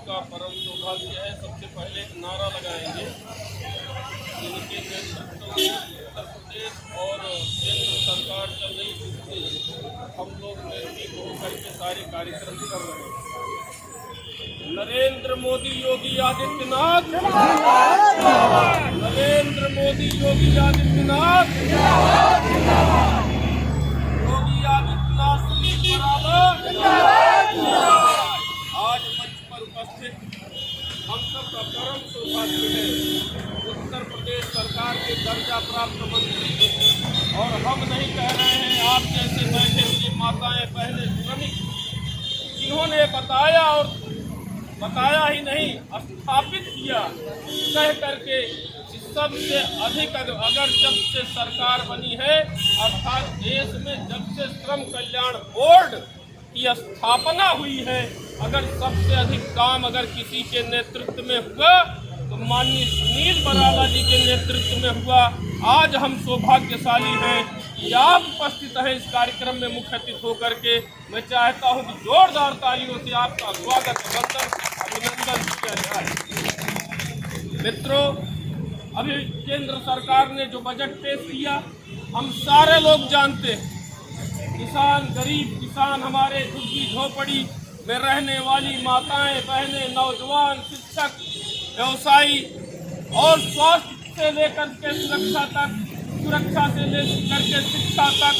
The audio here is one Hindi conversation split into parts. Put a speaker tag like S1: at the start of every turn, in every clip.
S1: का परम सौभाग्य है। सबसे पहले एक नारा लगाएंगे, जिनके नेतृत्व में उत्तर प्रदेश और केंद्र सरकार चल रही, जिससे हम लोग निर्भीक होकर के सारे कार्यक्रम कर रहे हैं। नरेंद्र मोदी योगी आदित्यनाथ, नरेंद्र मोदी योगी आदित्यनाथ, योगी आदित्यनाथ सुनील बराला। आज मंच पर उपस्थित हम सब का परम सौभाग्य है उत्तर प्रदेश सरकार के दर्जा प्राप्त मंत्री, और हम नहीं कह रहे हैं, आप जैसे बैठे हुए माताएं बहनें श्रमिक, जिन्होंने बताया और बताया ही नहीं स्थापित किया कह करके सबसे अधिक अगर जब से सरकार बनी है, अर्थात देश में जब से श्रम कल्याण बोर्ड की स्थापना हुई है, अगर सबसे अधिक काम अगर किसी के नेतृत्व में हुआ तो माननीय सुनील बराला जी के नेतृत्व में हुआ। आज हम सौभाग्यशाली हैं कि आप उपस्थित हैं इस कार्यक्रम में मुख्य अतिथि होकर के। मैं चाहता हूं कि जोरदार तालियों से आपका स्वागत अभिनंदन किया जाए। मित्रों, अभी केंद्र सरकार ने जो बजट पेश किया, हम सारे लोग जानते हैं, किसान, गरीब किसान, हमारे झुग्गी झोपड़ी में रहने वाली माताएं बहनें, नौजवान, शिक्षक, व्यवसायी और स्वास्थ्य से लेकर के सुरक्षा से लेकर के शिक्षा तक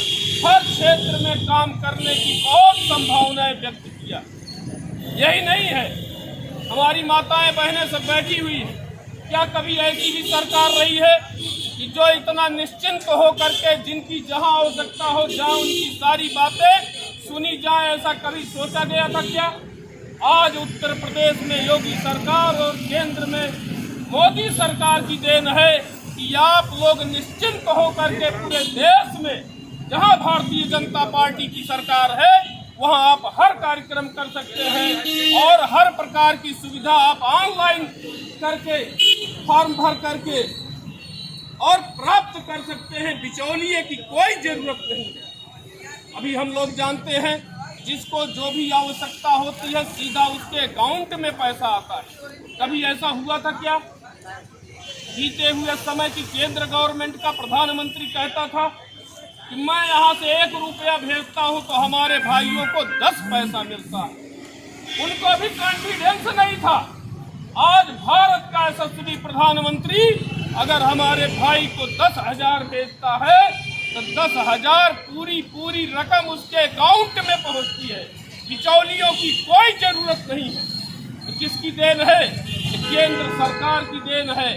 S1: हर क्षेत्र में काम करने की बहुत संभावनाएं व्यक्त किया। यही नहीं है, हमारी माताएं बहनें सब बैठी हुई हैं। क्या कभी ऐसी भी सरकार रही है कि जो इतना निश्चिंत हो करके जिनकी जहां आवश्यकता हो जहां उनकी सारी बातें सुनी जाए, ऐसा कभी सोचा गया था क्या? आज उत्तर प्रदेश में योगी सरकार और केंद्र में मोदी सरकार की देन है कि आप लोग निश्चिंत हो करके पूरे देश में जहां भारतीय जनता पार्टी की सरकार है वहां आप हर कार्यक्रम कर सकते हैं और हर प्रकार की सुविधा आप ऑनलाइन करके फॉर्म भर करके और प्राप्त कर सकते हैं। बिचौलिए की कोई जरूरत नहीं है। अभी हम लोग जानते हैं, जिसको जो भी आवश्यकता होती है सीधा उसके अकाउंट में पैसा आता है। कभी ऐसा हुआ था क्या? बीते हुए समय की केंद्र गवर्नमेंट का प्रधानमंत्री कहता था कि मैं यहाँ से 1 रुपया भेजता हूँ तो हमारे भाइयों को 10 पैसा मिलता है। उनको भी कॉन्फिडेंस नहीं था। आज भारत का यशस्वी प्रधानमंत्री अगर हमारे भाई को 10,000 भेजता है तो 10,000 पूरी रकम उसके अकाउंट में पहुंचती है। बिचौलियों की कोई जरूरत नहीं है। तो किसकी देन है? केंद्र सरकार की देन है,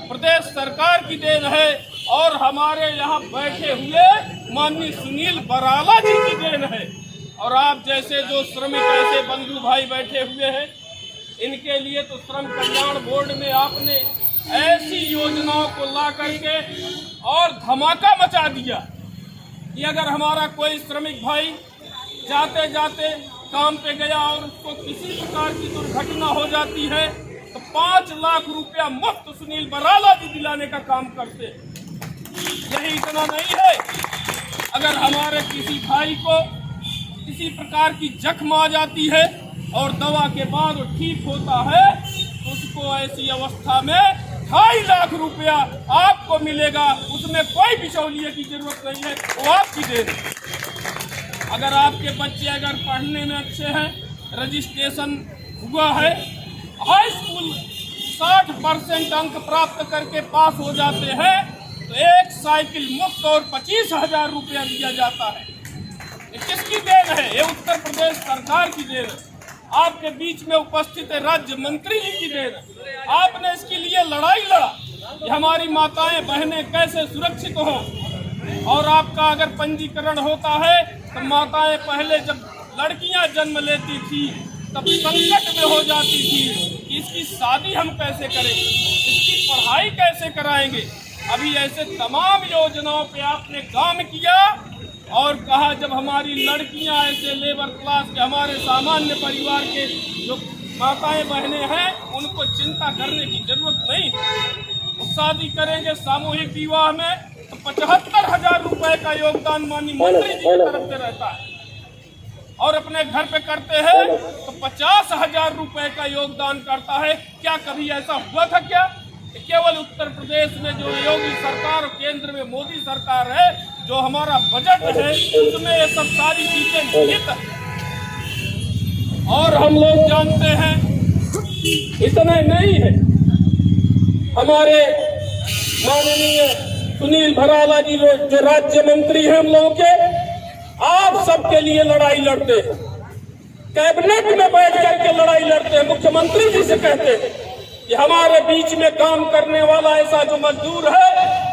S1: प्रदेश सरकार की देन है और हमारे यहाँ बैठे हुए माननीय सुनील बराला जी की देन है। और आप जैसे जो श्रमिक ऐसे बंधु भाई बैठे हुए हैं, इनके लिए तो श्रम कल्याण बोर्ड में आपने ऐसी योजनाओं को ला करके और धमाका मचा दिया कि अगर हमारा कोई श्रमिक भाई जाते जाते काम पे गया और उसको किसी प्रकार की दुर्घटना हो जाती है तो 5 लाख रुपया मुफ्त सुनील बराला जी दिलाने का काम करते। यही इतना नहीं है, अगर हमारे किसी भाई को किसी प्रकार की जख्म आ जाती है और दवा के बाद वो ठीक होता है तो उसको ऐसी अवस्था में 2.5 लाख रुपया आपको मिलेगा। उसमें कोई बिचौलिए की जरूरत नहीं है, वो आपकी देन है। अगर आपके बच्चे अगर पढ़ने में अच्छे हैं, रजिस्ट्रेशन हुआ है, हाई स्कूल 60% अंक प्राप्त करके पास हो जाते हैं तो 1 साइकिल मुफ्त और 25,000 रुपया दिया जाता है। ये किसकी देन है? ये उत्तर प्रदेश सरकार की देन है। आपके बीच में उपस्थित राज्य मंत्री जी की देन है। आपने इसके लिए लड़ाई लड़ा कि हमारी माताएं बहनें कैसे सुरक्षित हों। और आपका अगर पंजीकरण होता है तो माताएं पहले जब लड़कियां जन्म लेती थी तब संकट में हो जाती थी कि इसकी शादी हम कैसे करें, इसकी पढ़ाई कैसे कराएंगे। अभी ऐसे तमाम योजनाओं पे आपने काम किया और कहा जब हमारी लड़कियां ऐसे लेबर क्लास के हमारे सामान्य परिवार के जो माताएं बहनें हैं उनको चिंता करने की जरूरत नहीं। वो शादी करेंगे सामूहिक विवाह में तो 75,000 रुपए का योगदान माननीय मंत्री जी की तरफ से रहता है। और अपने घर पे करते हैं तो 50,000 रुपए का योगदान करता है। क्या कभी ऐसा हुआ था क्या? केवल उत्तर प्रदेश में जो योगी सरकार और केंद्र में मोदी सरकार है, जो हमारा बजट है उसमें ये सब सारी चीजें निहित है। और हम लोग जानते हैं इतना नहीं है, हमारे माननीय सुनील भराला जी जो राज्य मंत्री हैं हम लोगों के, आप सबके लिए लड़ाई लड़ते हैं, कैबिनेट में बैठ करके लड़ाई लड़ते हैं, मुख्यमंत्री जी से कहते हैं कि हमारे बीच में काम करने वाला ऐसा जो मजदूर है,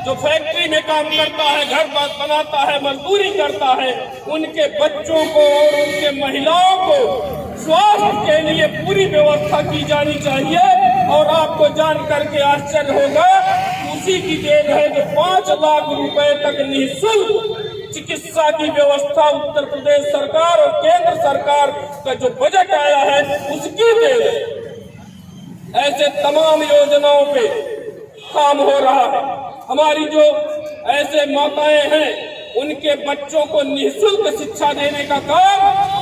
S1: जो फैक्ट्री में काम करता है, घर बनाता है, मजदूरी करता है, उनके बच्चों को और उनके महिलाओं को स्वास्थ्य के लिए पूरी व्यवस्था की जानी चाहिए। और आपको जान करके आश्चर्य होगा, उसी की देन है कि 5 लाख रुपए तक निःशुल्क चिकित्सा की व्यवस्था उत्तर प्रदेश सरकार और केंद्र सरकार का जो बजट आया है उसकी देन है। ऐसे तमाम योजनाओं पे काम हो रहा है। हमारी जो ऐसे माताएं हैं उनके बच्चों को निःशुल्क शिक्षा देने का काम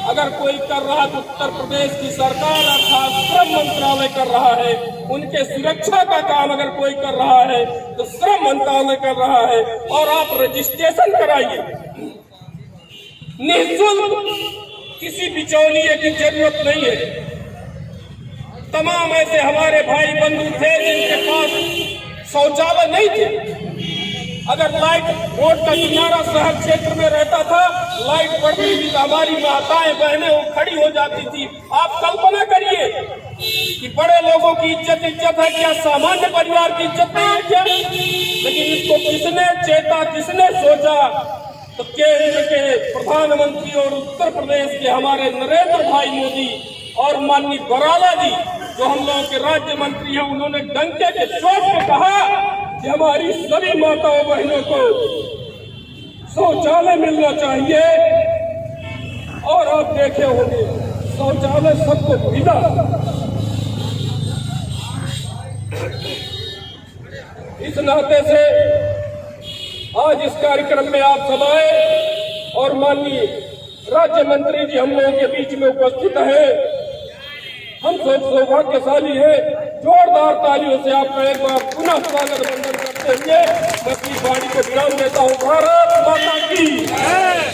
S1: अगर कोई कर रहा है तो उत्तर प्रदेश की सरकार अर्थात श्रम मंत्रालय कर रहा है। उनके सुरक्षा का काम अगर कोई कर रहा है तो श्रम मंत्रालय कर रहा है। और आप रजिस्ट्रेशन कराइए निःशुल्क, किसी बिचौलिए की जरूरत नहीं है। तमाम ऐसे हमारे भाई बंधु थे जिनके पास शौचालय नहीं थे, अगर लाइट रोड का किनारा शहर क्षेत्र में रहता था, लाइट पड़ती थी तो हमारी माताएं बहनें वो खड़ी हो जाती थी। आप कल्पना करिए कि बड़े लोगों की इज्जत है क्या, सामान्य परिवार की इज्जत नहीं है क्या? लेकिन इसको किसने चेता, किसने सोचा? तो केंद्र के प्रधानमंत्री और उत्तर प्रदेश के हमारे नरेंद्र भाई मोदी और माननीय बराला जी जो हम लोगों के राज्य मंत्री हैं, उन्होंने डंके के चोट पे कहा कि हमारी सभी माताओं बहनों को शौचालय मिलना चाहिए। और आप देखे होंगे शौचालय सबको मिला। इस नाते से आज इस कार्यक्रम में आप सब आए और माननीय राज्य मंत्री जी हम लोगों के बीच में उपस्थित है। हम सब सौभाग्यशाली है। जोरदार तालियों से आपका एक बार पुनः स्वागत वंदन करते हुए मैं अपनी वाणी को विराम देता हूँ। भारत माता की जय।